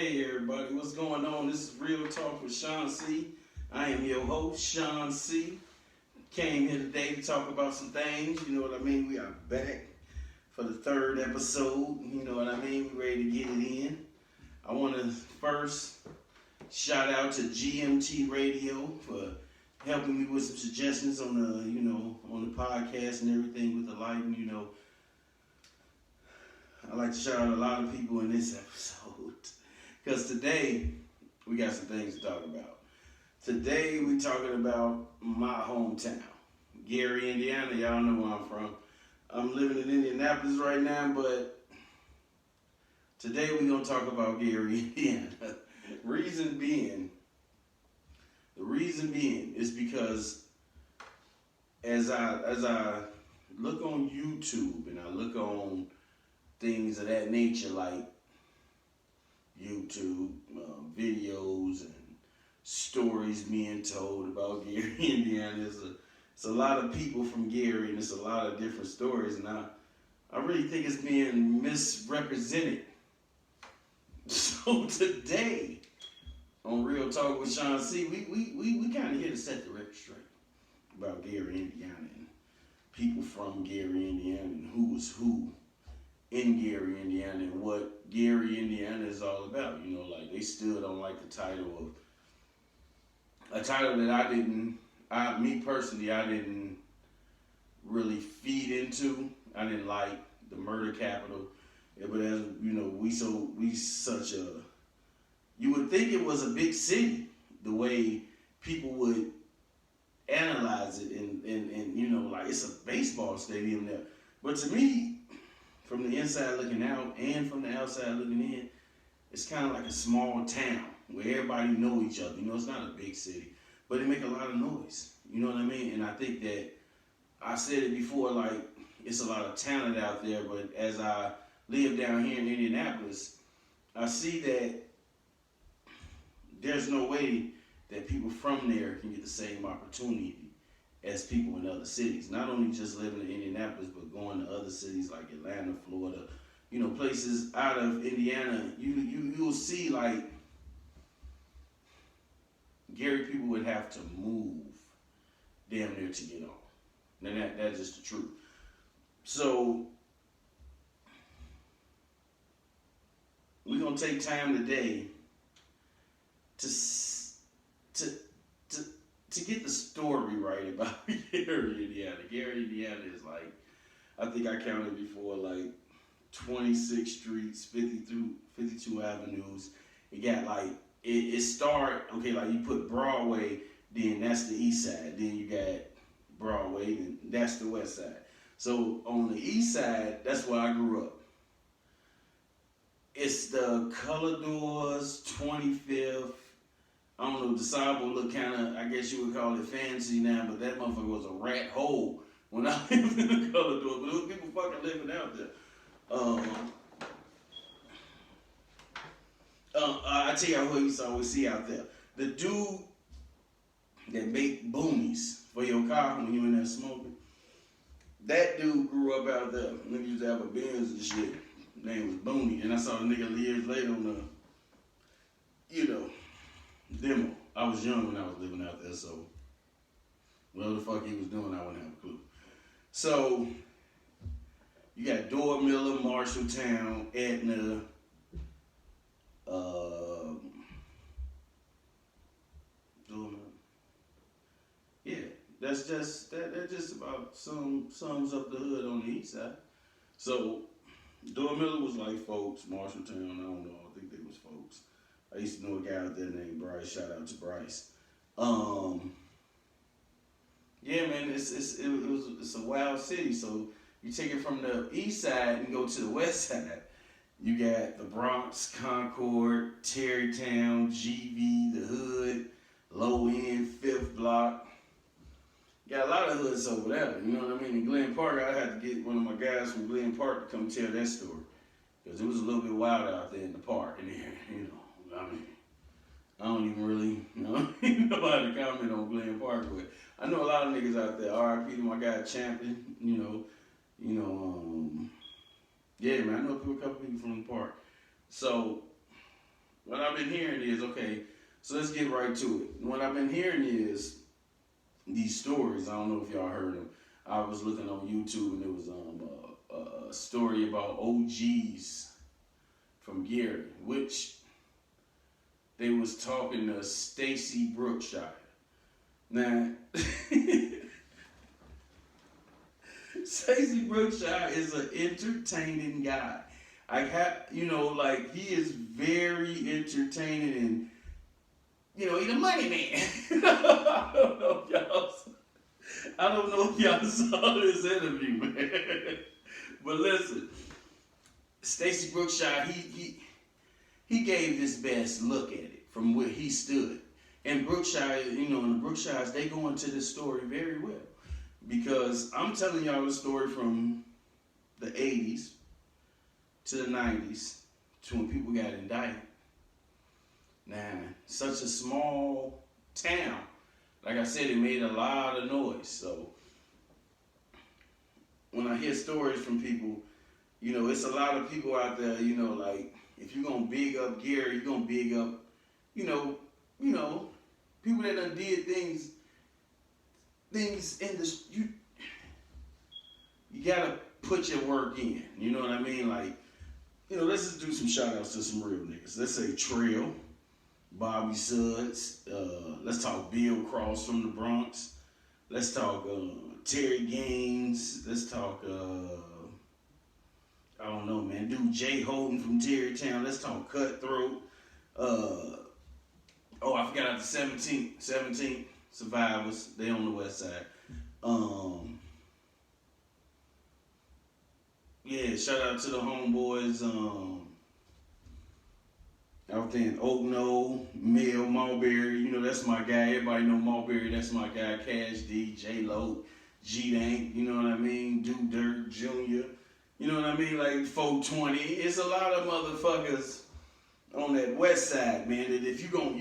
Hey everybody, what's going on? This is Real Talk with Sean C. I am your host, Sean C. Came here today to talk about some things, you know what I mean? We are back for the third episode, you know what I mean? We're ready to get it in. I want to first shout out to GMT Radio for helping me with some suggestions on on the podcast and everything with the lighting, I like to shout out a lot of people in this episode. Because today, we got some things to talk about. Today, we talking about my hometown, Gary, Indiana. Y'all know where I'm from. I'm living in Indianapolis right now, but today we're going to talk about Gary, Indiana. The reason being is because as I look on YouTube and I look on things of that nature like YouTube videos and stories being told about Gary, Indiana. It's a lot of people from Gary and it's a lot of different stories, and I really think it's being misrepresented. So today on Real Talk with Sean C, we kind of here to set the record straight about Gary, Indiana, and people from Gary, Indiana, and who was who in Gary, Indiana, and what Gary, Indiana is all about. Like they still don't like the title of a title that I didn't really feed into. I didn't like the murder capital. But as we such a, you would think it was a big city the way people would analyze it and like it's a baseball stadium there. But to me, from the inside looking out and from the outside looking in, it's kind of like a small town where everybody know each other. It's not a big city, but it make a lot of noise. You know what I mean? And I think that I said it before, like it's a lot of talent out there, but as I live down here in Indianapolis, I see that there's no way that people from there can get the same opportunity as people in other cities. Not only just living in Indianapolis, but going to other cities like Atlanta, Florida, places out of Indiana. You'll see like Gary people would have to move damn near to get on. Now that's just the truth. So we're gonna take time today to get the story right about Gary, Indiana. Gary, Indiana is like, I think I counted before, like 26 streets, 52 avenues. It got like, it start, okay, like you put Broadway, then that's the east side. Then you got Broadway, and that's the west side. So on the east side, that's where I grew up. It's the Color Doors, 25th. I don't know, the sidewalk look kind of, I guess you would call it fancy now, but that motherfucker was a rat hole when I lived in the Color Doors. But there was people fucking living out there. I tell you what you always see out there. The dude that make boomies for your car when you in there smoking, that dude grew up out there. Nigga used to have a Benz and shit. His name was Booney. And I saw the nigga years later on the, demo. I was young when I was living out there, so whatever the fuck he was doing, I wouldn't have a clue. So you got Door Miller, Marshalltown, Etna, yeah, that's just that just about sums up the hood on the east side. So Door Miller was like folks, Marshalltown, I don't know, I think they was folks. I used to know a guy out there named Bryce. Shout out to Bryce. Yeah, man, it's a wild city. So you take it from the east side and go to the west side. You got the Bronx, Concord, Terrytown, GV, the Hood, Low End, Fifth Block. You got a lot of hoods over there. You know what I mean? In Glen Park, I had to get one of my guys from Glen Park to come tell that story because it was a little bit wild out there in the park. And I mean, I don't even really know how to comment on Glen Park, but I know a lot of niggas out there. R.I.P. to my guy Champion. Yeah, man, I know a couple people from the park. So what I've been hearing is, okay, so let's get right to it. What I've been hearing is these stories. I don't know if y'all heard them. I was looking on YouTube and it was a story about OGs from Gary, which they was talking to Stacy Brookshire. Now, Stacy Brookshire is an entertaining guy. Like he is very entertaining and he the money man. I don't know if y'all saw this interview, man. But listen, Stacy Brookshire, he gave his best look at it from where he stood. And Brookshire, and the Brookshires, they go into this story very well. Because I'm telling y'all the story from the 80s to the 90s to when people got indicted. Now, such a small town. Like I said, it made a lot of noise. So, when I hear stories from people, it's a lot of people out there, like, if you're going to big up Gary, you're going to big up, people that done did things in this, you gotta put your work in. You know what I mean? Like, let's just do some shout outs to some real niggas. Let's say Trill, Bobby Suds, let's talk Bill Cross from the Bronx. Let's talk Terry Gaines. Let's talk I don't know, man. Dude Jay Holden from Terrytown. Let's talk Cutthroat. I forgot the 17th survivors. They on the west side. Shout out to the homeboys. Out there in Oak Knoll, Mel Marbury. That's my guy. Everybody know Marbury. That's my guy. Cash D, J Lo, G Dank. You know what I mean? Do Dirt Jr. You know what I mean? Like 420. It's a lot of motherfuckers on that west side, man. That if you gonna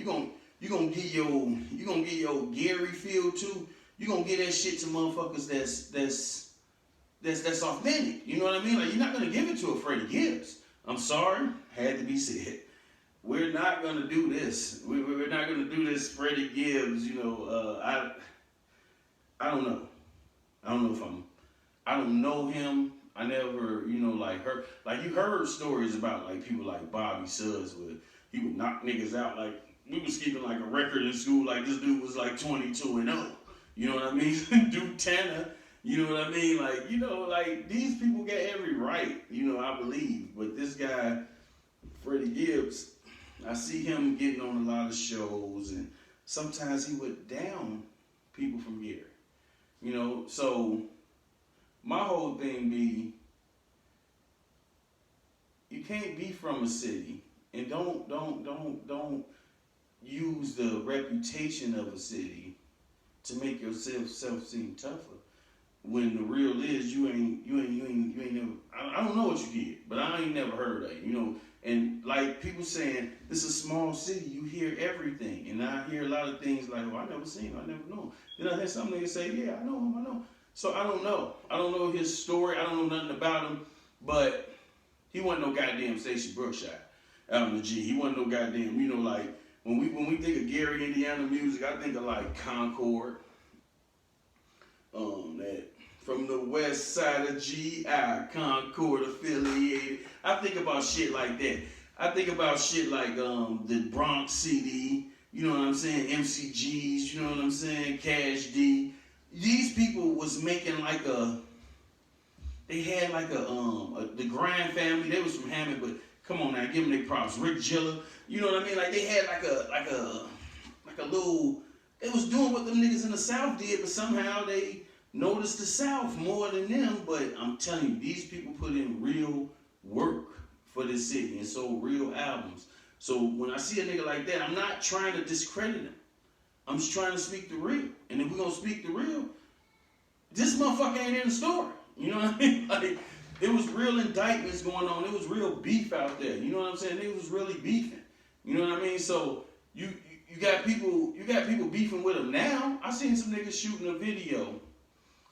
get your Gary feel too, you gonna get that shit to motherfuckers that's authentic. You know what I mean? Like you're not gonna give it to a Freddie Gibbs. I'm sorry, had to be said. We're not gonna do this. We're not gonna do this, Freddie Gibbs. I don't know. I don't know him. I never, heard, like you heard stories about like people like Bobby Suds where he would knock niggas out. Like we was keeping like a record in school. Like this dude was like 22-0. You know what I mean? Duke Tanner. You know what I mean? Like these people get every right. I believe. But this guy, Freddie Gibbs, I see him getting on a lot of shows, and sometimes he would down people from Gary. So my whole thing be, you can't be from a city and don't use the reputation of a city to make yourself seem tougher. When the real is you ain't never. I don't know what you did, but I ain't never heard of it. And like people saying, this is a small city, you hear everything. And I hear a lot of things like, I never seen him, I never know him. Then I hear some niggas say, yeah, I know him. So I don't know. I don't know his story. I don't know nothing about him. But he wasn't no goddamn Stacy Brookshire out in the G. He wasn't no goddamn, like when we think of Gary, Indiana music, I think of like Concord. That from the west side of GI, Concord affiliated. I think about shit like that. I think about shit like the Bronx CD, you know what I'm saying? MCGs, you know what I'm saying? Cash D. These people was making they had the Grind family. They was from Hammond, but come on now, give them their props. Rick Gilla, you know what I mean? Like they had like a little. They was doing what them niggas in the South did, but somehow they noticed the South more than them. But I'm telling you, these people put in real work for this city and sold real albums. So when I see a nigga like that, I'm not trying to discredit him. I'm just trying to speak the real. And if we're gonna speak the real, this motherfucker ain't in the story. You know what I mean? Like, there was real indictments going on. There was real beef out there. You know what I'm saying? They was really beefing. You know what I mean? So you got people beefing with him now. I seen some niggas shooting a video.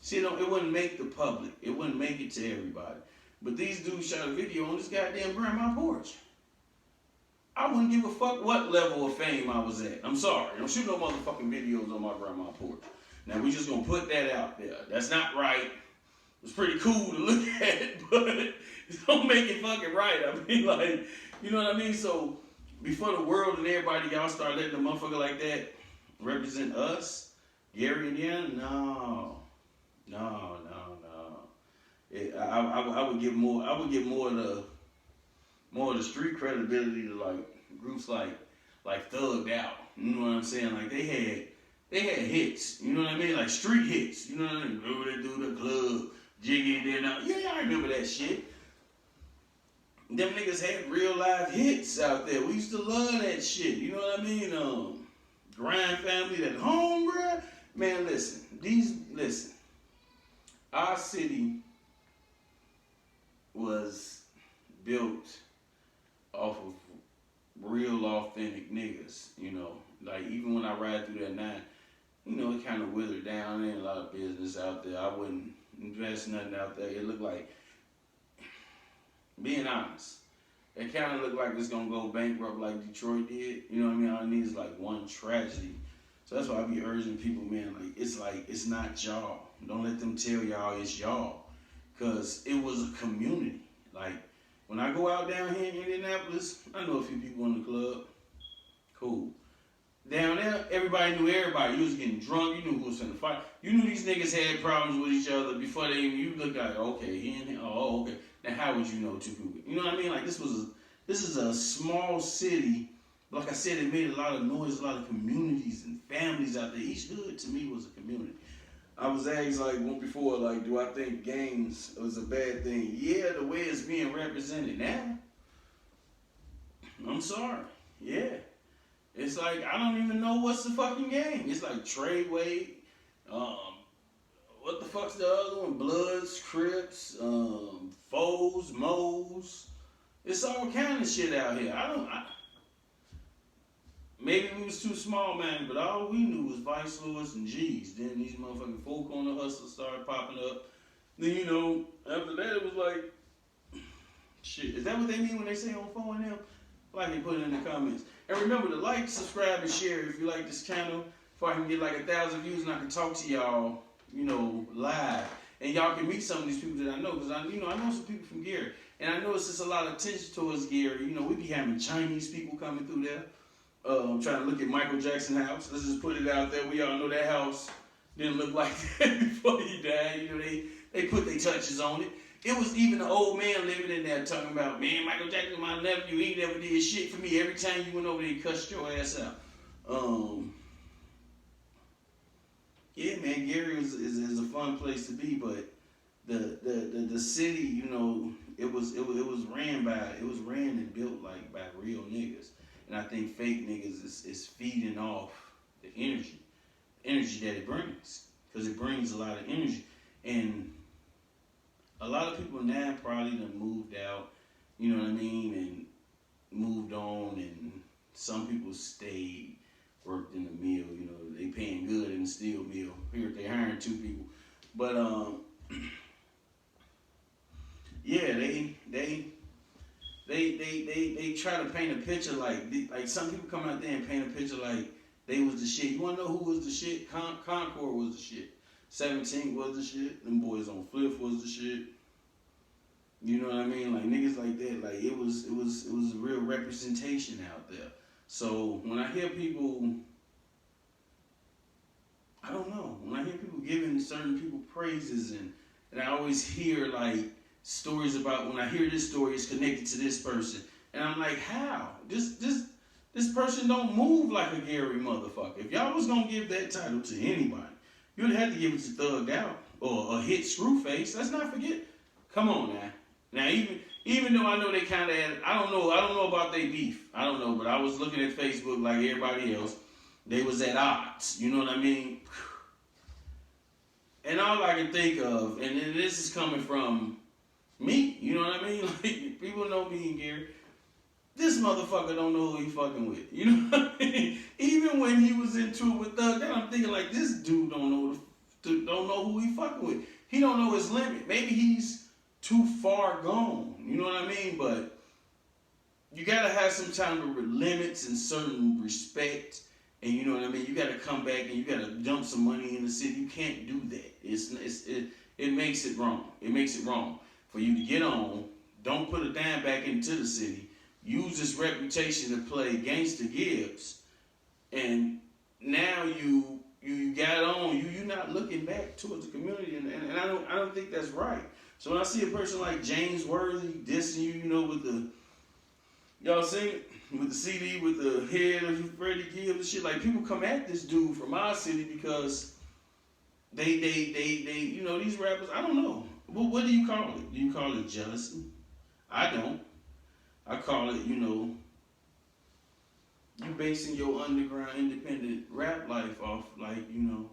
See, it wouldn't make the public. It wouldn't make it to everybody. But these dudes shot a video on this goddamn grandma porch. I wouldn't give a fuck what level of fame I was at. I'm sorry. Don't shoot no motherfucking videos on my grandma's porch. Now we just gonna put that out there. That's not right. It's pretty cool to look at, but don't make it fucking right. I mean, like, you know what I mean? So before the world and everybody, y'all start letting a motherfucker like that represent us, Gary and them, no. I would give more. I would give more of the street credibility to like groups like Thugged Out. You know what I'm saying? Like they had hits. You know what I mean? Like street hits. You know what I mean? Remember they do the club, Jiggy, then yeah, I remember that shit. Them niggas had real live hits out there. We used to love that shit. You know what I mean? Grind Family, that home, bruh. Man, listen. Our city was built off of real authentic niggas, you know. Like even when I ride through that 9, you know, it kind of withered down. There ain't a lot of business out there. I wouldn't invest nothing out there. It looked like, being honest, it kind of looked like it's gonna go bankrupt like Detroit did. You know what I mean? All it needs is like one tragedy. So that's why I be urging people, man, it's not y'all. Don't let them tell y'all it's y'all. Cause it was a community. Like when I go out down here in Indianapolis, I know a few people in the club. Cool. Down there, everybody knew everybody. You was getting drunk, you knew who was in the fight. You knew these niggas had problems with each other before they even, you looked like, okay, he in here, oh, okay. Now how would you know two people? You know what I mean? Like this is a small city. Like I said, it made a lot of noise, a lot of communities and families out there. Each hood to me was a community. I was asked like one before, like, do I think gangs was a bad thing? Yeah, the way it's being represented now. I'm sorry. Yeah. It's like I don't even know what's the fucking gang. It's like Treyway, what the fuck's the other one? Bloods, Crips, Foes, Moes. It's all kind of shit out here. Maybe we was too small, man, but all we knew was Vice Lords and G's. Then these motherfucking folk on the hustle started popping up. Then, you know, after that it was like, shit. Is that what they mean when they say on phone now? Like they put it in the comments. And remember to like, subscribe, and share if you like this channel. If I can get like 1,000 views and I can talk to y'all, you know, live. And y'all can meet some of these people that I know. Because I know some people from Gary. And I know it's just a lot of attention towards Gary. You know, we be having Chinese people coming through there. I'm trying to look at Michael Jackson's house. Let's just put it out there. We all know that house didn't look like that before he died. You know, they put their touches on it. It was even an old man living in there talking about, man, Michael Jackson, my nephew, he never did shit for me. Every time you went over there, he cussed your ass out. Yeah, man, Gary is a fun place to be, but the city, you know, it was ran and built like by real niggas. And I think fake niggas is feeding off the energy that it brings. Because it brings a lot of energy. And a lot of people now probably done moved out, you know what I mean, and moved on. And some people stayed, worked in the mill, you know, they paying good in the steel mill. Here they hiring 2 people. But, yeah, they try to paint a picture like some people come out there and paint a picture like they was the shit. You wanna know who was the shit? Concord was the shit. 17 was the shit. Them boys on Fifth was the shit. You know what I mean? Like niggas like that. Like it was a real representation out there. So when I hear people, I don't know. When I hear people giving certain people praises and I always hear like stories about when I hear this story, it's connected to this person. And I'm like, how? This person don't move like a Gary motherfucker. If y'all was gonna give that title to anybody, you'd have to give it to Thugged Out or a hit Screwface. Let's not forget. Come on now. Now even though I know they kinda had, I don't know about their beef. I don't know, but I was looking at Facebook like everybody else. They was at odds. You know what I mean? And all I can think of, and this is coming from me, you know what I mean? Like, people know me and Gary. This motherfucker don't know who he fucking with. You know what I mean? Even when he was into it with Thug, then I'm thinking like, this dude don't know who he fucking with. He don't know his limit. Maybe he's too far gone. You know what I mean? But you gotta have some time to limits and certain respect, and you know what I mean. You gotta come back and you gotta dump some money in the city. You can't do that. It makes it wrong. It makes it wrong for you to get on. Don't put a dime back into the city. Use this reputation to play Gangsta Gibbs, and now you got on. You're not looking back towards the community, and I don't think that's right. So when I see a person like James Worthy dissing you, you know, with the y'all seen it with the CD with the head of Freddie Gibbs and shit. Like people come at this dude from our city because they you know these rappers. I don't know. Well, what do you call it? Do you call it jealousy? I don't. I call it, you know, you basing your underground independent rap life off like, you know,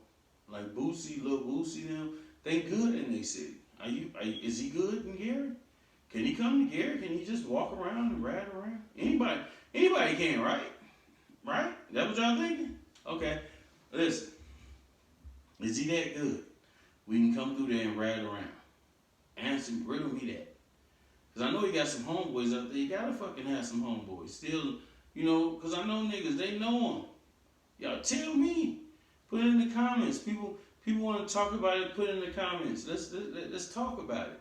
like Boosie, Lil Boosie them. They good in they city. Is he good in Gary? Can he come to Gary? Can he just walk around and ride around? Anybody can, right? Right? That what y'all thinking? Okay. Listen. Is he that good? We can come through there and ride around. Riddle me that. Because I know he got some homeboys out there. You gotta fucking have some homeboys. Still, you know, because I know niggas, they know him. Y'all tell me. Put it in the comments. People want to talk about it, put it in the comments. Let's talk about it.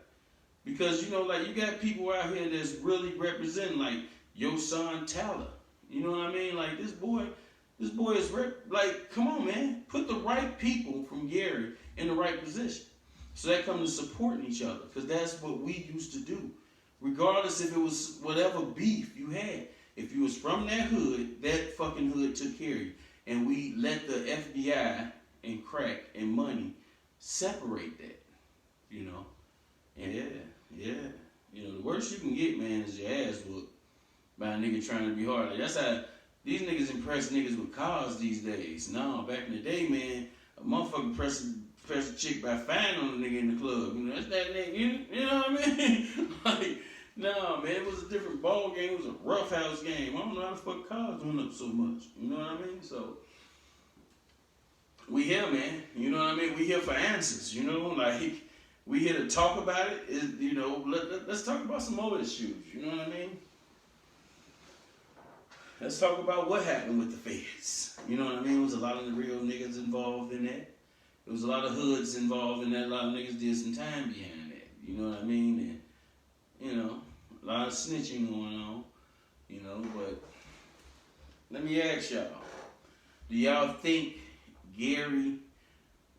Because, you know, like, you got people out here that's really representing, like, your son Tyler. You know what I mean? Like, this boy is, like, come on, man. Put the right people from Gary in the right position. So that comes to supporting each other. Because that's what we used to do. Regardless if it was whatever beef you had. If you was from that hood, that fucking hood took care of you. And we let the FBI and crack and money separate that. You know? Yeah. You know, the worst you can get, man, is your ass whooped by a nigga trying to be hard. Like, that's how these niggas impress niggas with cars these days. No, back in the day, man, a motherfucker press a chick by fine on a nigga in the club. You know, that's that nigga, you know what I mean? Like, no, man, it was a different ball game. It was a roughhouse game. I don't know how the fuck cars went up so much. You know what I mean? So, we here, man. You know what I mean? We here for answers, you know? Like, we here to talk about it. You know, let's talk about some more issues. You know what I mean? Let's talk about what happened with the feds. You know what I mean? There was a lot of the real niggas involved in that. There was a lot of hoods involved in that. A lot of niggas did some time behind that. You know what I mean? And, you know, a lot of snitching going on. You know, but let me ask y'all. Do y'all think Gary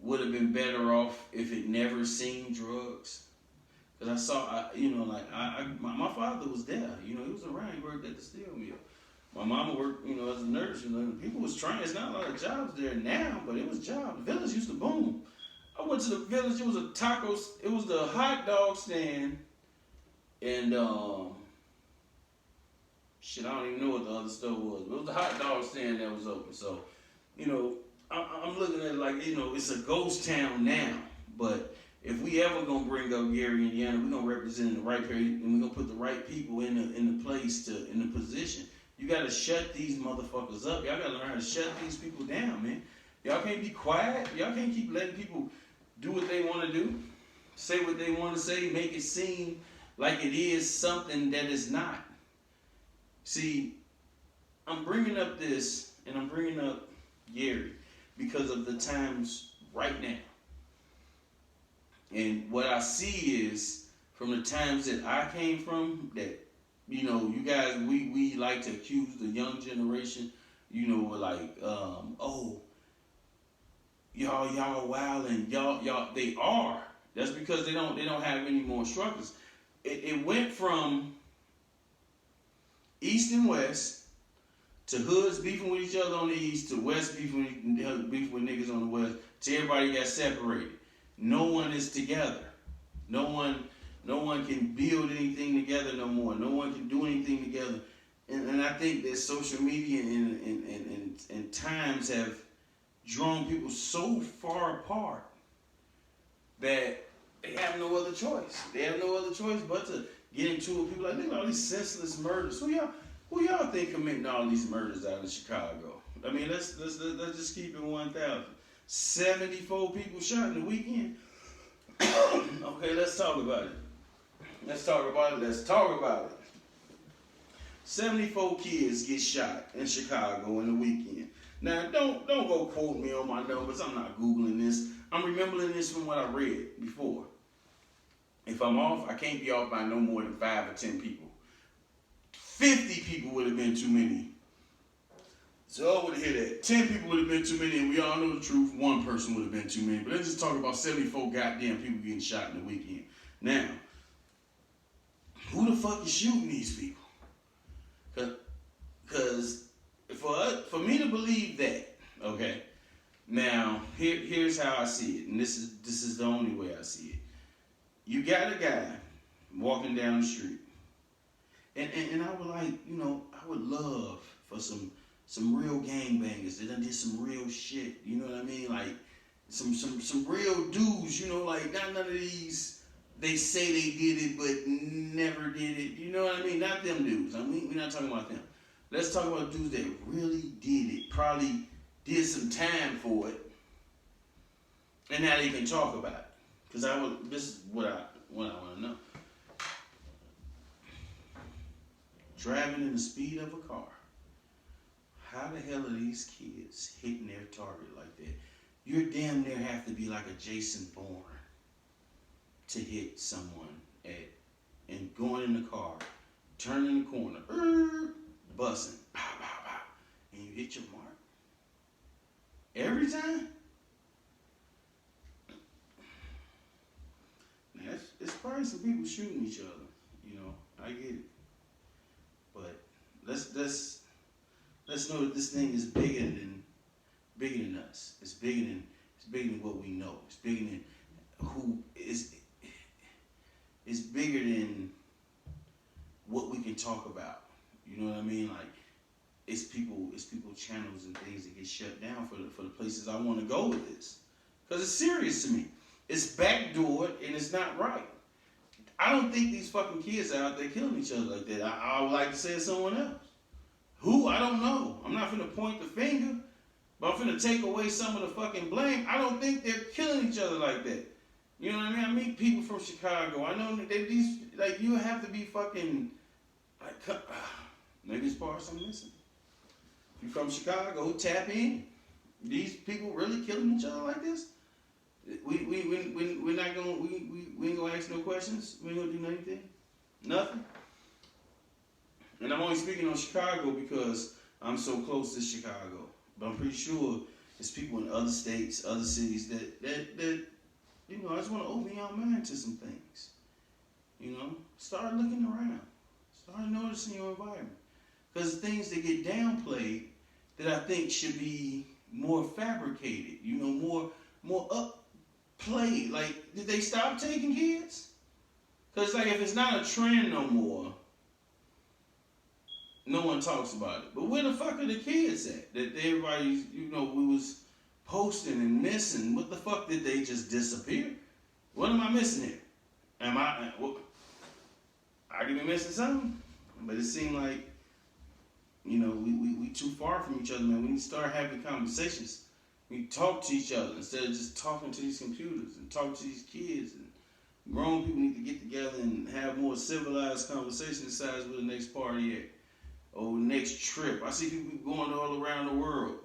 would have been better off if it never seen drugs? Because I saw, you know, like, my father was there. You know, he was around. He worked at the steel mill. My mama worked, you know, as a nurse. You know, people was trying. It's not a lot of jobs there now, but it was jobs. The village used to boom. I went to the village. It was a tacos. It was the hot dog stand, and shit, I don't even know what the other store was. But it was the hot dog stand that was open. So, you know, I'm looking at it like, you know, it's a ghost town now. But if we ever gonna bring up Gary, Indiana, we're gonna represent in the right period, and we're gonna put the right people in the place in the position. You gotta shut these motherfuckers up. Y'all gotta learn how to shut these people down, man. Y'all can't be quiet. Y'all can't keep letting people do what they want to do, say what they want to say, make it seem like it is something that is not. See, I'm bringing up this, and I'm bringing up Gary because of the times right now. And what I see is, from the times that I came from, that, you know, you guys, we like to accuse the young generation, you know, like, oh, y'all wild, and y'all, they are. That's because they don't have any more struggles. It went from east and west, to hoods beefing with each other on the east, to west beefing with niggas on the west, to everybody got separated. No one is together. No one can build anything together no more. No one can do anything together. And I think that social media and times have drawn people so far apart that they have no other choice. They have no other choice but to get into it. People like, look at all these senseless murders. Who y'all think committing all these murders out in Chicago? I mean, let's just keep it 1,000. 74 people shot in the weekend. Okay, let's talk about it. 74 kids get shot in Chicago in the weekend. Now, don't go quote me on my numbers. I'm not Googling this. I'm remembering this from what I read before. If I'm off, I can't be off by no more than 5 or 10 people. 50 people would have been too many. So I would hear that. 10 people would have been too many, and we all know the truth. 1 person would have been too many. But let's just talk about 74 goddamn people getting shot in the weekend. Now, who the fuck is shooting these people? Because for me to believe that, okay. Now here's how I see it, and this is the only way I see it. You got a guy walking down the street, and I would like, I would love for some real gangbangers that done did some real shit. You know what I mean? Like some real dudes. Like not none of these. They say they did it, but never did it. You know what I mean? Not them dudes. I mean, we're not talking about them. Let's talk about dudes that really did it. Probably did some time for it, and now they can talk about it. Because this is what I want to know. Driving in the speed of a car. How the hell are these kids hitting their target like that? You damn near have to be like a Jason Bourne to hit someone and going in the car, turning the corner, busting, pow, pow, pow, and you hit your mark. Every time? Now, it's probably some people shooting each other, I get it. But let's know that this thing is bigger than us. It's bigger than what we know. It's bigger than who is. It's bigger than what we can talk about. You know what I mean? Like it's people channels and things that get shut down for the places I want to go with this. Because it's serious to me. It's backdoored and it's not right. I don't think these fucking kids are out there killing each other like that. I would like to say it's someone else. Who? I don't know. I'm not finna point the finger, but I'm finna take away some of the fucking blame. I don't think they're killing each other like that. You know what I mean? I meet people from Chicago. I know that these, like, you have to be fucking, like, maybe it's parts I'm missing. If you're from Chicago, tap in. These people really killing each other like this? We're not gonna, we ain't gonna ask no questions. We ain't gonna do anything. Nothing. And I'm only speaking on Chicago because I'm so close to Chicago. But I'm pretty sure there's people in other states, other cities that I just want to open your mind to some things. Start looking around. Start noticing your environment. Because things that get downplayed that I think should be more fabricated, more upplayed. Like, did they stop taking kids? Because, like, if it's not a trend no more, no one talks about it. But where the fuck are the kids at? That everybody, we was posting and missing. What the fuck did they just disappear? What am I missing here? I could be missing something, but it seemed like, we too far from each other, man. We need to start having conversations. We talk to each other instead of just talking to these computers and talking to these kids. And grown people need to get together and have more civilized conversations besides where the next party at or the next trip. I see people going all around the world.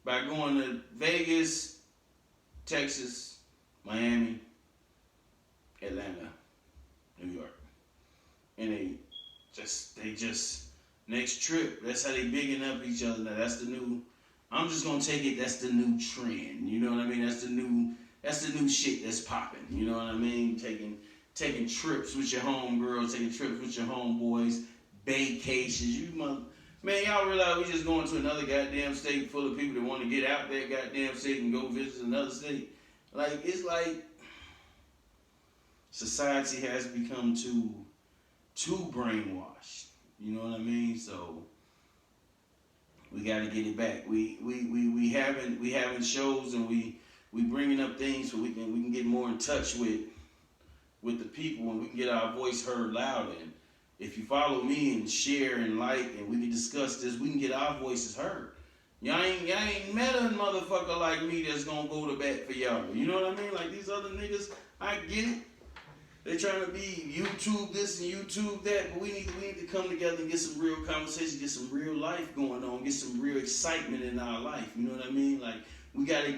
By going to Vegas, Texas, Miami, Atlanta, New York. And they just, next trip, that's how they bigging up each other. Now that's the new, I'm just gonna take it, that's the new trend. You know what I mean? That's the new shit that's popping. You know what I mean? Taking trips with your homegirls, taking trips with your homeboys, vacations. Man, y'all realize we just going to another goddamn state full of people that want to get out that goddamn state and go visit another state. Like, it's like society has become too brainwashed. You know what I mean? So we got to get it back. We having shows and we bringing up things so we can get more in touch with the people and we can get our voice heard louder. And if you follow me and share and like and we can discuss this, we can get our voices heard. Y'all ain't met a motherfucker like me that's gonna go to bat for y'all. You know what I mean? Like these other niggas, I get it. They trying to be YouTube this and YouTube that, but we need to come together and get some real conversation, get some real life going on, get some real excitement in our life. You know what I mean? Like we gotta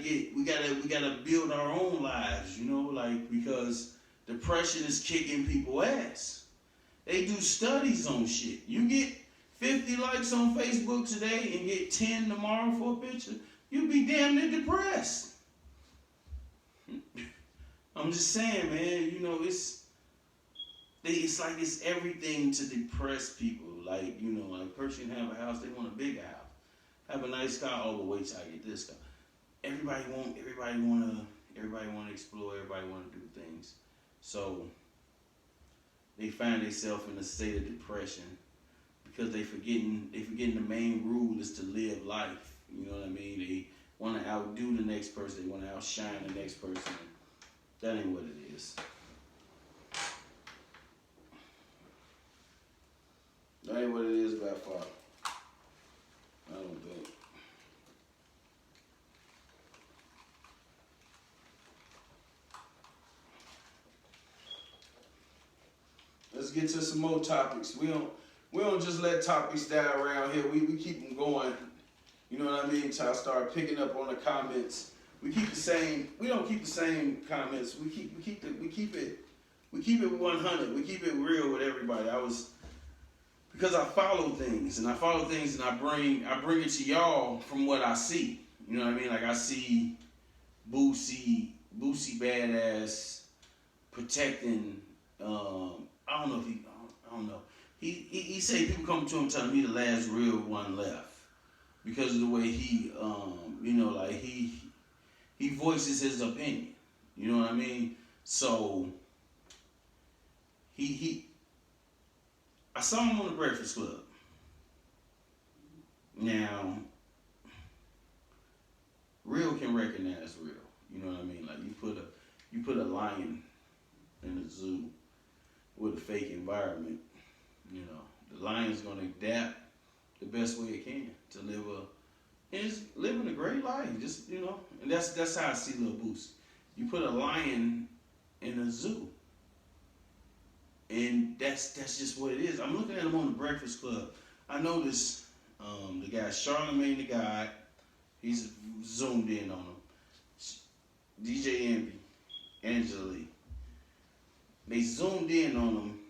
build our own lives. You know, like because depression is kicking people ass. They do studies on shit. You get 50 likes on Facebook today and get 10 tomorrow for a picture, you'll be damn near depressed. I'm just saying, man. You know, it's like it's everything to depress people. Like, you know, like a person have a house, they want a bigger house. Have a nice car, oh, but wait till I get this car. Everybody wanna explore, everybody wanna do things. So they find themselves in a state of depression because they forgetting the main rule is to live life. You know what I mean? They wanna outdo the next person, they wanna outshine the next person. That ain't what it is. That ain't what it is by far. I don't think. Let's get to some more topics. We don't just let topics die around here. We keep them going. You know what I mean? Till I start picking up on the comments. We keep the same. We don't keep the same comments. We keep it 100. We keep it real with everybody. Because I follow things and I bring it to y'all from what I see. You know what I mean? Like I see Boosie badass protecting. I don't know. He say people come to him telling me the last real one left because of the way he you know, like he voices his opinion. You know what I mean? So I saw him on the Breakfast Club. Now, real can recognize real. You know what I mean? Like you put a lion in a zoo with a fake environment. You know, the lion's gonna adapt the best way it can to living a great life. Just, you know, and that's how I see Lil Boosie. You put a lion in a zoo. And that's just what it is. I'm looking at him on the Breakfast Club. I noticed the guy Charlamagne the God, he's zoomed in on him. DJ Envy, Angela Lee. They zoomed in on him,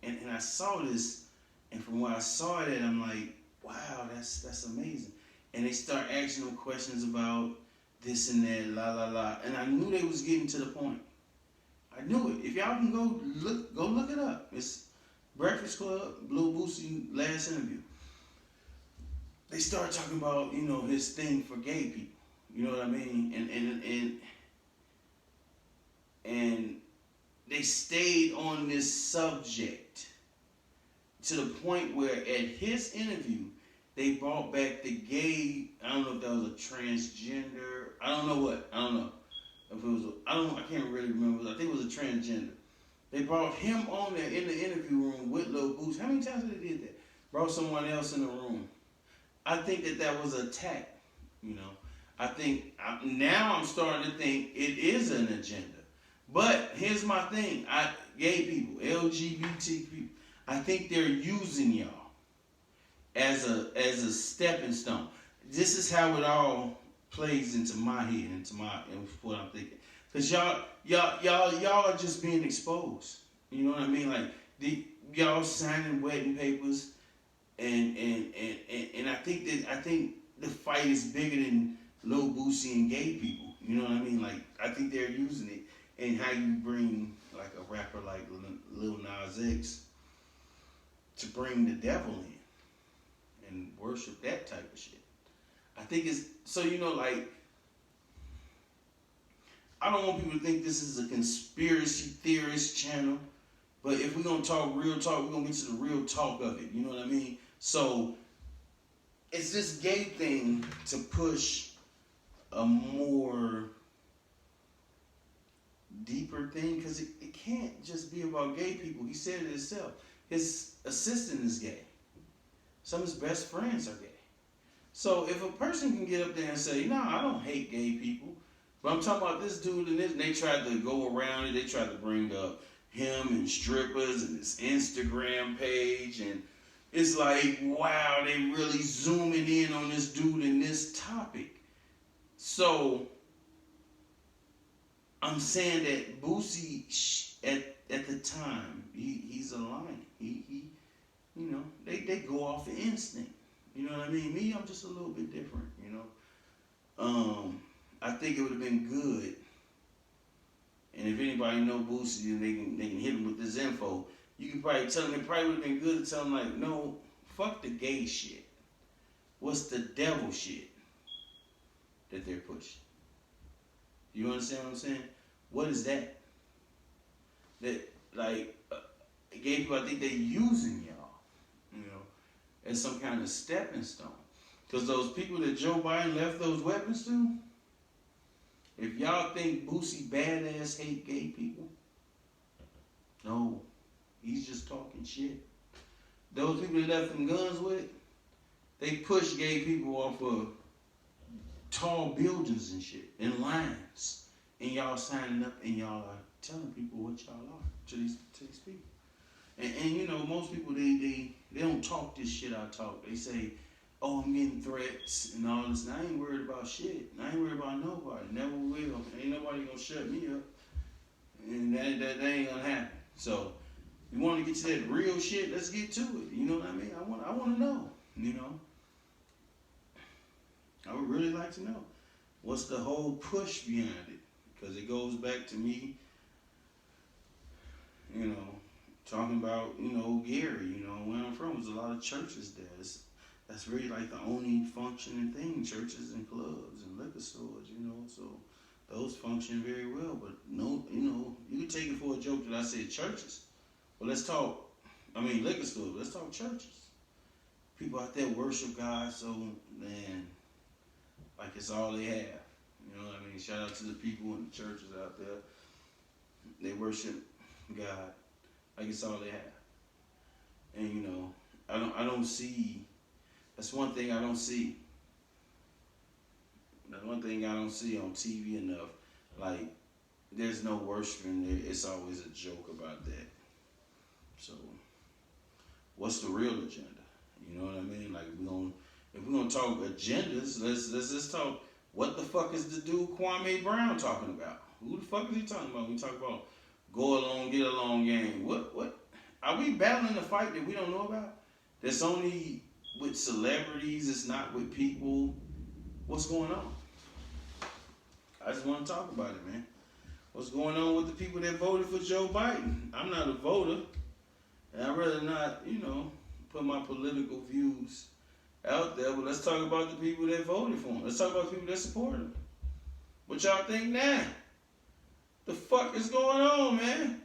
and I saw this, and from where I saw it, I'm like, wow, that's amazing. And they start asking him questions about this and that, la la la, and I knew they was getting to the point. I knew it. If y'all can go look it up. It's Breakfast Club, Lil Boosie last interview. They start talking about, you know, his thing for gay people. You know what I mean? And they stayed on this subject to the point where at his interview they brought back the gay. I don't know if that was a transgender. I don't know. If it was, I can't really remember. I think it was a transgender. They brought him on there in the interview room with Lil Boosie. How many times did they did that? Brought someone else in the room. I think that was an attack. You know, I think now I'm starting to think it is an agenda. But here's my thing: gay people, LGBT people, I think they're using y'all as a stepping stone. This is how it all plays into my head, into what I'm thinking. Cause y'all are just being exposed. You know what I mean? Like y'all signing wedding papers, and I think the fight is bigger than Lil Boosie and gay people. You know what I mean? Like I think they're using it, and how you bring like a rapper like Lil Nas X to bring the devil in and worship that type of shit. I think it's so, you know, like I don't want people to think this is a conspiracy theorist channel, but if we're gonna talk real talk, we're gonna get to the real talk of it. You know what I mean? So it's this gay thing to push a more deeper thing, because it can't just be about gay people. He said it himself. His assistant is gay. Some of his best friends are gay. So if a person can get up there and say, no, I don't hate gay people, but I'm talking about this dude and this, and they tried to go around it, they tried to bring up, him and strippers and his Instagram page, and it's like, wow, they really zooming in on this dude and this topic. So I'm saying that Boosie at the time, he's a lion. He you know, they go off of instinct. You know what I mean? Me, I'm just a little bit different, you know. I think it would have been good. And if anybody know Boosie, then they can hit him with this info. You can probably tell him, it probably would have been good to tell him, like, no, fuck the gay shit. What's the devil shit that they're pushing? You understand what I'm saying? What is that? That, like, gay people, I think they're using y'all, you know, as some kind of stepping stone. Because those people that Joe Biden left those weapons to, if y'all think Boosie badass hate gay people, no, he's just talking shit. Those people that left them guns with, they push gay people off of tall buildings and shit, and lines, and y'all signing up and y'all are telling people what y'all are to these people. And you know, most people they don't talk this shit I talk. They say, oh, I'm getting threats and all this. And I ain't worried about shit. I ain't worried about nobody. Never will. Ain't nobody gonna shut me up. And that ain't gonna happen. So, you want to get to that real shit? Let's get to it. You know what I mean? I want to know. You know, I would really like to know what's the whole push behind it, because it goes back to me. You know, talking about, you know, Gary. You know, where I'm from, there's a lot of churches there. That's really like the only functioning thing, churches and clubs and liquor stores, you know, so those function very well. But no, you know, you can take it for a joke that I said churches. But let's talk, liquor stores, let's talk churches. People out there worship God, so, man, like it's all they have. You know what I mean? Shout out to the people in the churches out there. They worship God like it's all they have. And, you know, I don't see... That's one thing I don't see. That's one thing I don't see on TV enough. Like, there's no worshiping there. It's always a joke about that. So, what's the real agenda? You know what I mean? Like, if we're gonna talk agendas, let's talk. What the fuck is the dude Kwame Brown talking about? Who the fuck is he talking about when we talk about go along, get along game? What? Are we battling a fight that we don't know about? That's only with celebrities, it's not with people. What's going on? I just want to talk about it, man. What's going on with the people that voted for Joe Biden? I'm not a voter, and I'd rather not, you know, put my political views out there, but let's talk about the people that voted for him. Let's talk about the people that support him. What y'all think now? The fuck is going on, man?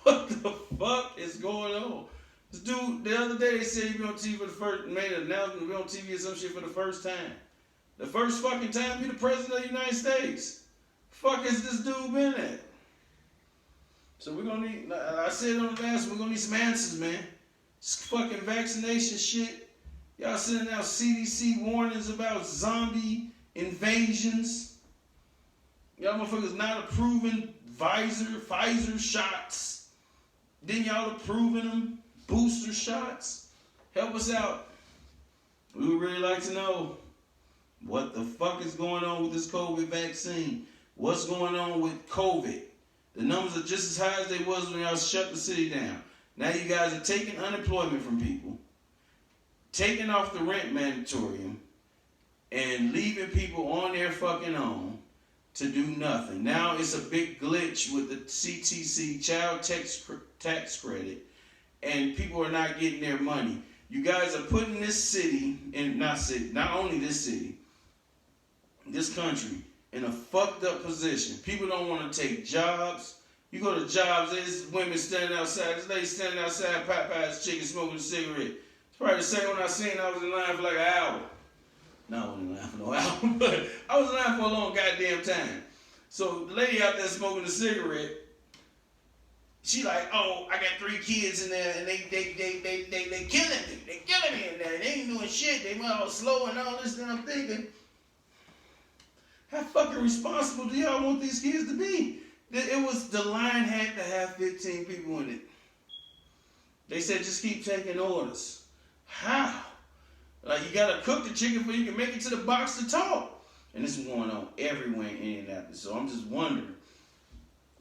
What the fuck is going on? This dude, the other day they said he be on TV for the first, made an announcement to be on TV or some shit for the first time. The first fucking time he the president of the United States. Fuck is this dude been at? So we're gonna need, I said on the last, we're gonna need some answers, man. This fucking vaccination shit. Y'all sending out CDC warnings about zombie invasions. Y'all motherfuckers not approving Pfizer shots. Then y'all approving them. Booster shots. Help us out. We would really like to know what the fuck is going on with this COVID vaccine. What's going on with COVID? The numbers are just as high as they was when y'all shut the city down. Now you guys are taking unemployment from people, taking off the rent moratorium, and leaving people on their fucking own to do nothing. Now it's a big glitch with the CTC, Child Tax Credit, and people are not getting their money. You guys are putting this city, and not only this city, this country, in a fucked up position. People don't want to take jobs. You go to jobs, there's women standing outside, this lady standing outside Popeye's chicken smoking a cigarette. It's probably the same one I seen. I was in line for like an hour. No, I wasn't in line for no hour, but I was in line for a long goddamn time. So the lady out there smoking a cigarette, she like, oh, I got 3 kids in there, and they killing me. They killing me in there. They ain't doing shit. They all slow and all this. And I'm thinking, how fucking responsible do y'all want these kids to be? It was the line had to have 15 people in it. They said just keep taking orders. How? Like you gotta cook the chicken before you can make it to the box to talk. And this is going on everywhere in Indianapolis. So I'm just wondering.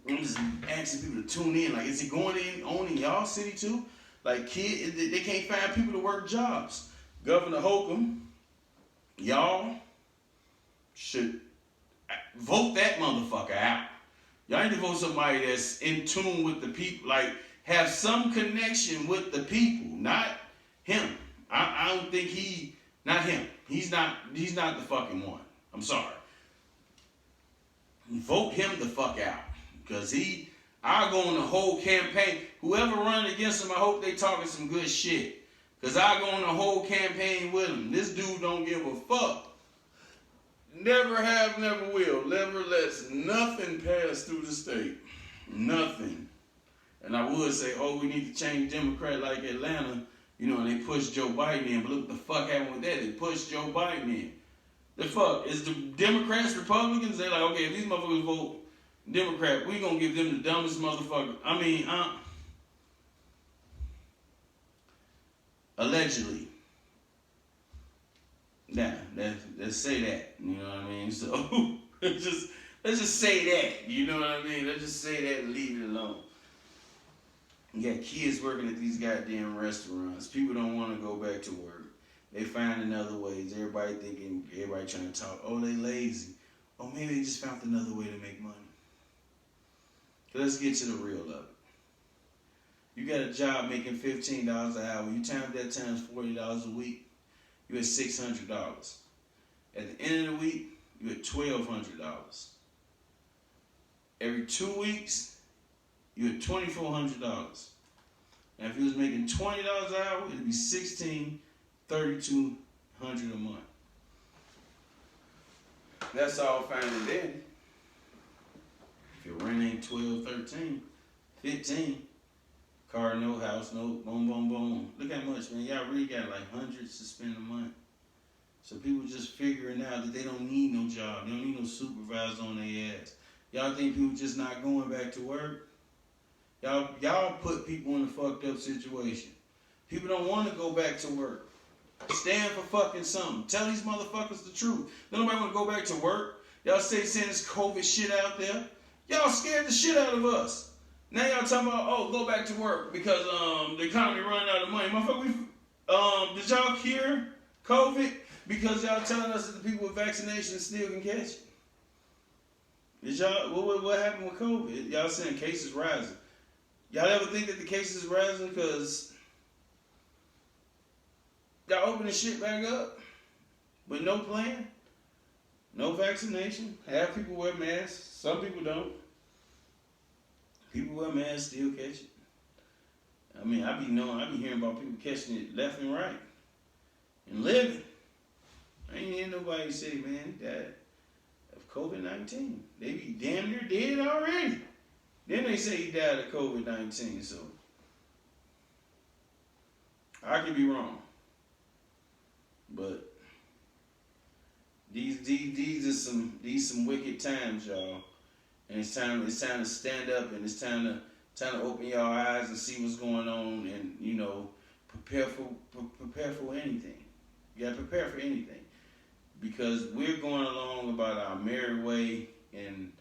I'm just asking people to tune in. Like, is it going on in y'all city too? Like, kids, they can't find people to work jobs. Governor Holcomb, y'all should vote that motherfucker out. Y'all need to vote somebody that's in tune with the people, like have some connection with the people, not him. I don't think not him. He's not the fucking one. I'm sorry. Vote him the fuck out. Because I'll go on the whole campaign. Whoever running against him, I hope they talking some good shit. Because I'll go on the whole campaign with him. This dude don't give a fuck. Never have, never will. Never lets nothing pass through the state. Nothing. And I would say, oh, we need to change Democrat like Atlanta. You know, and they pushed Joe Biden in. But look what the fuck happened with that. They pushed Joe Biden in. The fuck? Is the Democrats, Republicans? They're like, okay, if these motherfuckers vote Democrat, we gonna give them the dumbest motherfucker. I mean, allegedly. Nah, let's say that. You know what I mean? So let's just say that. You know what I mean? Let's just say that and leave it alone. You got kids working at these goddamn restaurants. People don't want to go back to work. They finding other ways. Everybody trying to talk. Oh, they lazy. Oh, maybe they just found another way to make money. Let's get to the real of it. You got a job making $15 an hour. You times that times $40 a week, you at $600. At the end of the week, you at $1,200. Every 2 weeks, you at $2,400. Now, if you was making $20 an hour, it'd be $1,332 a month. That's all fine and dandy. If your rent ain't 12, 13, 15, car, no house, no boom, boom, boom. Look how much, man. Y'all really got like hundreds to spend a month. So people just figuring out that they don't need no job. They don't need no supervisor on their ass. Y'all think people just not going back to work? Y'all put people in a fucked up situation. People don't want to go back to work. Stand for fucking something. Tell these motherfuckers the truth. Nobody want to go back to work. Y'all saying this COVID shit out there. Y'all scared the shit out of us. Now y'all talking about, oh, go back to work because the economy running out of money. Motherfucker, did y'all cure COVID? Because y'all telling us that the people with vaccinations still can catch it. Did y'all, what happened with COVID? Y'all saying cases rising. Y'all ever think that the cases is rising because y'all open the shit back up with no plan? No vaccination. Half people wear masks. Some people don't. People wear masks, still catch it. I mean, I be hearing about people catching it left and right. And living. I ain't hear nobody say, man, he died of COVID-19. They be damn near dead already. Then they say he died of COVID-19, so I could be wrong. But these are some wicked times, y'all. And it's time to stand up, and it's time to open your eyes and see what's going on, and you know, prepare for anything. You gotta prepare for anything, because we're going along about our merry way, and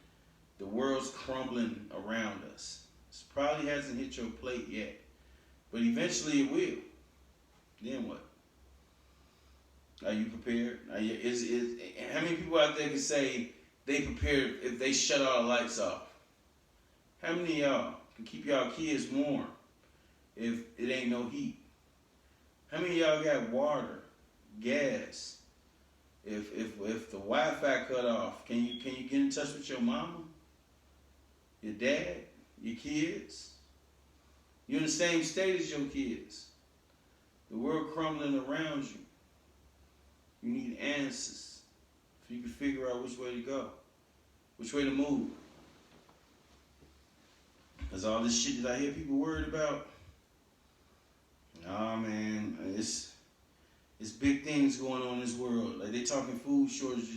the world's crumbling around us. It probably hasn't hit your plate yet, but eventually it will. Then what? Are you prepared? How many people out there can say they prepared if they shut all the lights off? How many of y'all can keep y'all kids warm if it ain't no heat? How many of y'all got water, gas? If the Wi-Fi cut off, can you get in touch with your mama, your dad, your kids? You're in the same state as your kids. The world crumbling around you. You need answers so you can figure out which way to go, which way to move. Because all this shit that I hear people worried about, nah, man, it's big things going on in this world. Like, they talking food shortage.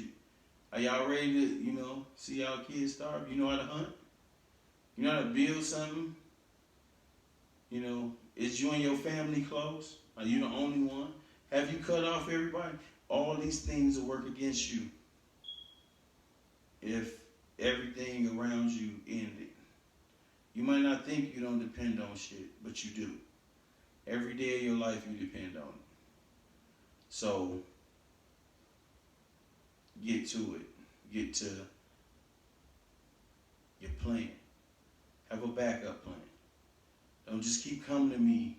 Are y'all ready to, see y'all kids starve? You know how to hunt? You know how to build something? You know, is you and your family close? Are you the only one? Have you cut off everybody? All these things will work against you if everything around you ended. You might not think you don't depend on shit, but you do. Every day of your life you depend on it. So get to it. Get to your plan. Have a backup plan. Don't just keep coming to me.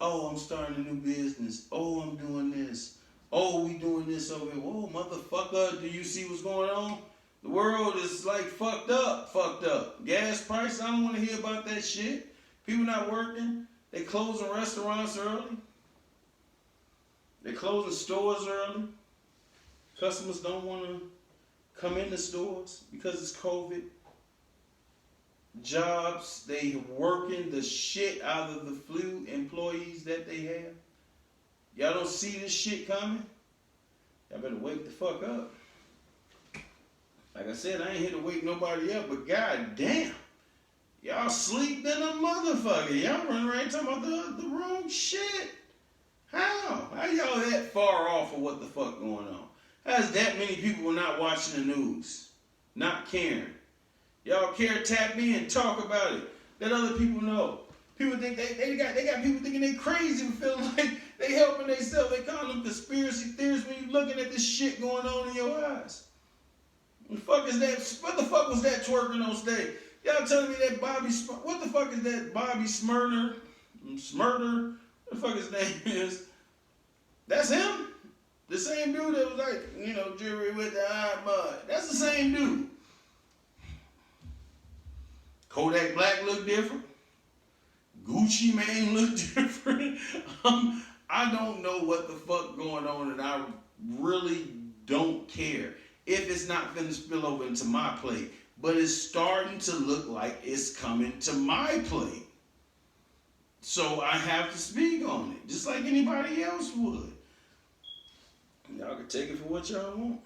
Oh, I'm starting a new business. Oh, I'm doing this. Oh, we doing this over here. Whoa, motherfucker, do you see what's going on? The world is like fucked up, fucked up. Gas prices, I don't want to hear about that shit. People not working. They closing restaurants early. They closing stores early. Customers don't want to come in the stores because it's COVID. Jobs, they working the shit out of the few employees that they have. Y'all don't see this shit coming? Y'all better wake the fuck up. Like I said, I ain't here to wake nobody up, but goddamn, y'all sleep than a motherfucker. Y'all run around talking about the wrong shit. How? How y'all that far off of what the fuck going on? How's that many people not watching the news? Not caring? Y'all care, tap in, talk about it. Let other people know. People think they got people thinking they crazy and feeling like they helping themselves. They call them conspiracy theories when you looking at this shit going on in your eyes. What the fuck is that? What the fuck was that twerking on stage? Y'all telling me that what the fuck is that Bobby Smurder? Smurder? What the fuck his name is? That's him? The same dude that was like, you know, jewelry with the eye bud. That's the same dude. Kodak Black look different. Gucci Mane look different. I don't know what the fuck going on, and I really don't care if it's not going to spill over into my plate. But it's starting to look like it's coming to my plate. So I have to speak on it, just like anybody else would. Y'all can take it for what y'all want.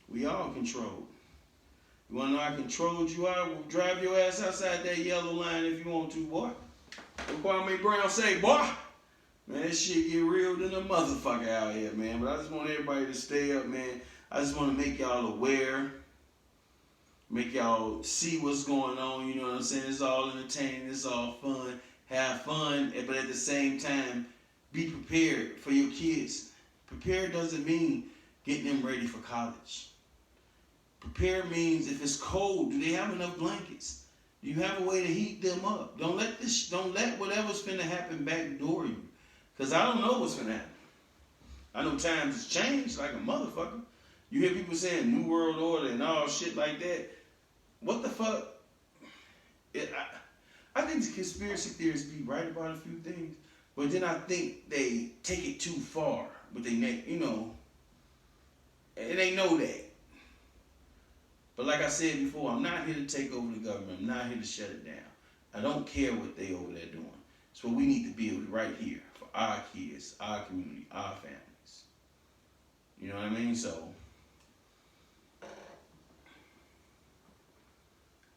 We all controlled. You want to know I controlled you? I will drive your ass outside that yellow line if you want to, boy. What Kwame Brown say, boy? Man, that shit get real than a motherfucker out here, man. But I just want everybody to stay up, man. I just want to make y'all aware. Make y'all see what's going on, you know what I'm saying? It's all entertaining, it's all fun. Have fun, but at the same time, be prepared for your kids. Prepared doesn't mean getting them ready for college. Prepare means if it's cold, do they have enough blankets? Do you have a way to heat them up? Don't let whatever's finna happen backdoor you. Cause I don't know what's finna happen. I know times has changed like a motherfucker. You hear people saying New World Order and all shit like that. What the fuck? I think the conspiracy theorists be right about a few things, but then I think they take it too far. But they, you know, and they know that. But like I said before, I'm not here to take over the government. I'm not here to shut it down. I don't care what they over there doing. It's what we need to build right here for our kids, our community, our families. You know what I mean? So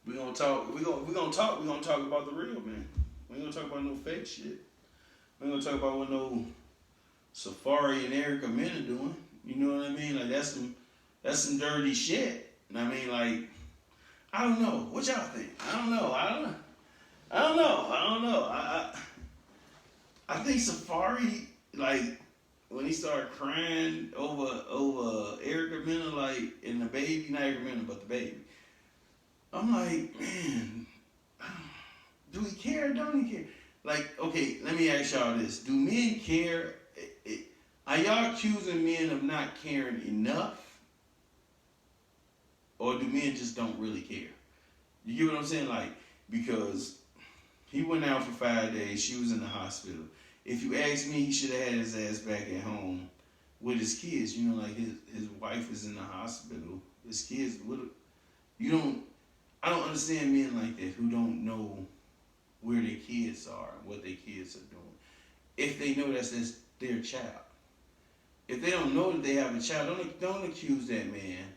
we're gonna talk about the real, man. We ain't gonna talk about no fake shit. We ain't gonna talk about what no Safari and Erica Mena doing. You know what I mean? Like that's some dirty shit. And I mean, like, I don't know. What y'all think? I don't know. I think Safari, like, when he started crying over Erica Mena, like, and the baby, not Erica Mena, but the baby. I'm like, man, do he care or don't he care? Like, okay, let me ask y'all this. Do men care? Are y'all accusing men of not caring enough? Or do men just don't really care? You get what I'm saying? Like, because he went out for 5 days, she was in the hospital. If you ask me, he should have had his ass back at home with his kids. You know, like his wife is in the hospital. His kids, I don't understand men like that who don't know where their kids are and what their kids are doing. If they know that's their child. If they don't know that they have a child, don't accuse that man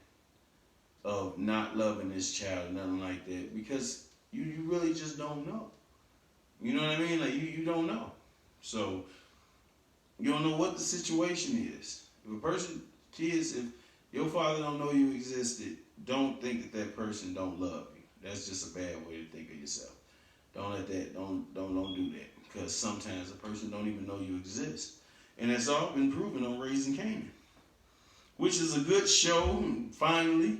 of not loving this child, nothing like that, because you really just don't know. You know what I mean? Like you don't know. So you don't know what the situation is. If a person, kids, if your father don't know you existed, don't think that that person don't love you. That's just a bad way to think of yourself. Don't let that. Don't do that. Because sometimes a person don't even know you exist, and that's all been proven on Raising Kanan, which is a good show. Finally,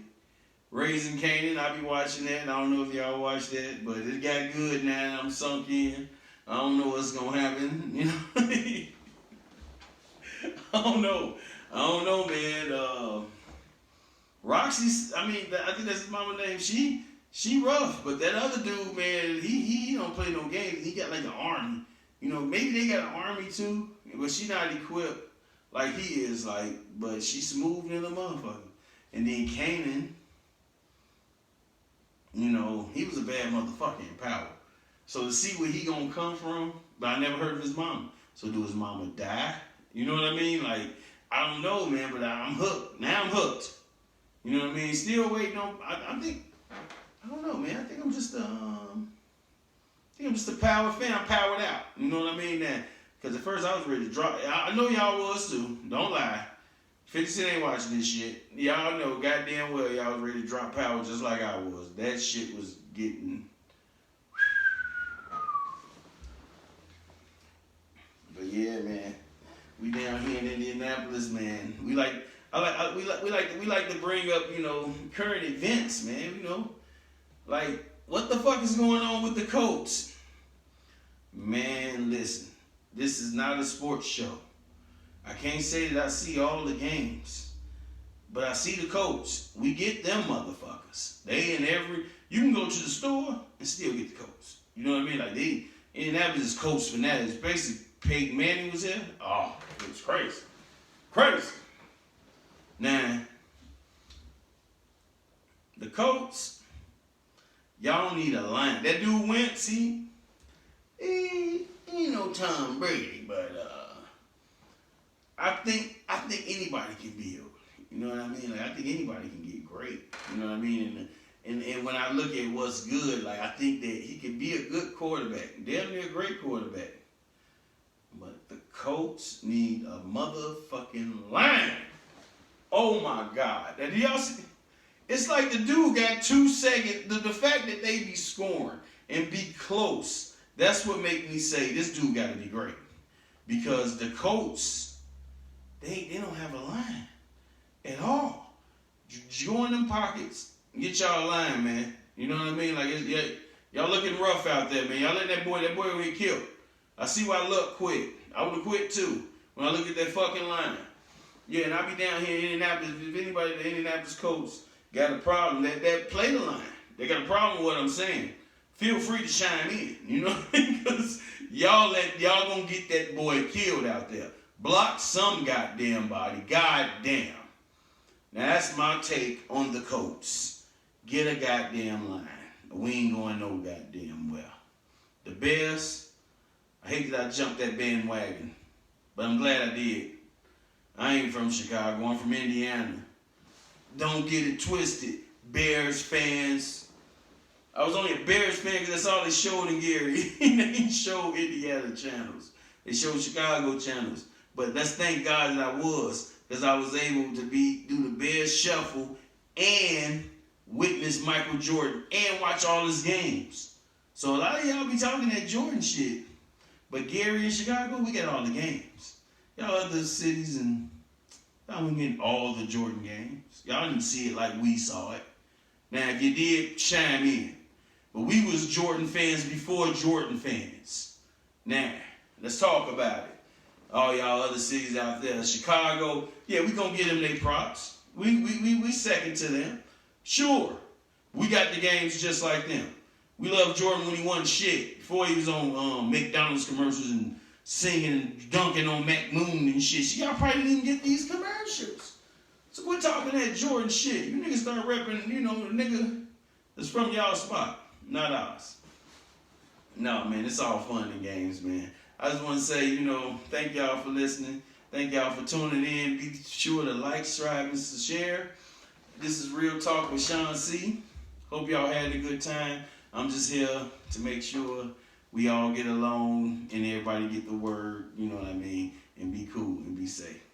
Raising Kanan. I be watching that, and I don't know if y'all watched that, but it got good now. And I'm sunk in. I don't know what's gonna happen. You know, I don't know. I don't know, man. Roxy. I mean, I think that's his mama name. She rough, but that other dude, man, he don't play no games. He got like an army. You know, maybe they got an army too, but she not equipped like he is. Like, but she smooth than a motherfucker. And then Kanan, you know, he was a bad motherfucker in Power. So to see where he gonna come from, but I never heard of his mama. So do his mama die? You know what I mean? Like, I don't know, man, but I'm hooked. Now I'm hooked. You know what I mean? Still waiting on. I think. I don't know, man. I think I'm just a Power fan. I'm powered out. You know what I mean? Now, because at first I was ready to drop. I know y'all was too. Don't lie. 50 Cent ain't watching this shit. Y'all know goddamn well y'all was ready to drop Power just like I was. That shit was getting. But yeah, man. We down here in Indianapolis, man. We like to bring up, you know, current events, man. You know. Like, what the fuck is going on with the Colts? Man, listen. This is not a sports show. I can't say that I see all the games. But I see the Colts. We get them motherfuckers. They in every... You can go to the store and still get the Colts. You know what I mean? Like, Indianapolis is Colts fanatics. Basically, Peyton Manning was here. Oh, it was crazy. Crazy. Now, the Colts... Y'all need a line. That dude Wentz, he ain't no Tom Brady, but I think anybody can build. You know what I mean? Like, I think anybody can get great. You know what I mean? And when I look at what's good, like, I think that he can be a good quarterback, definitely a great quarterback. But the Colts need a motherfucking line. Oh my God! Now, do y'all see? It's like the dude got 2 seconds. The fact that they be scoring and be close, that's what make me say this dude got to be great. Because the Colts, they don't have a line at all. Join them pockets, get y'all a line, man. You know what I mean? Like, y'all looking rough out there, man. Y'all let that boy will get killed. I see why Luck quit. I would have quit too when I look at that fucking line. Yeah, and I be down here in Indianapolis. If anybody in the Indianapolis Colts got a problem, that play the line. They got a problem with what I'm saying. Feel free to chime in, you know, because y'all gonna get that boy killed out there. Block some goddamn body, goddamn. Now that's my take on the Colts. Get a goddamn line. We ain't going no goddamn well. The Bears, I hate that I jumped that bandwagon, but I'm glad I did. I ain't from Chicago, I'm from Indiana. Don't get it twisted, Bears fans. I was only a Bears fan because that's all they showed in Gary. They didn't show Indiana channels. They showed Chicago channels. But let's thank God that I was, because I was able to do the Bears shuffle and witness Michael Jordan and watch all his games. So a lot of y'all be talking that Jordan shit. But Gary in Chicago, we got all the games. Y'all other cities and y'all ain't getting all the Jordan games. Y'all didn't see it like we saw it. Now, if you did, chime in. But we was Jordan fans before Jordan fans. Now, let's talk about it. All y'all other cities out there, Chicago, yeah, we gonna give them their props. We second to them. Sure, we got the games just like them. We love Jordan when he won shit. Before he was on McDonald's commercials and singing and dunking on Mac Moon and shit. Y'all probably didn't get these commercials. So quit talking that Jordan shit. You niggas start repping, you know, the nigga that's from y'all spot, not ours. No, man, it's all fun and games, man. I just want to say, you know, thank y'all for listening. Thank y'all for tuning in. Be sure to like, subscribe, and share. This is Real Talk with Sean C. Hope y'all had a good time. I'm just here to make sure we all get along and everybody get the word, you know what I mean, and be cool and be safe.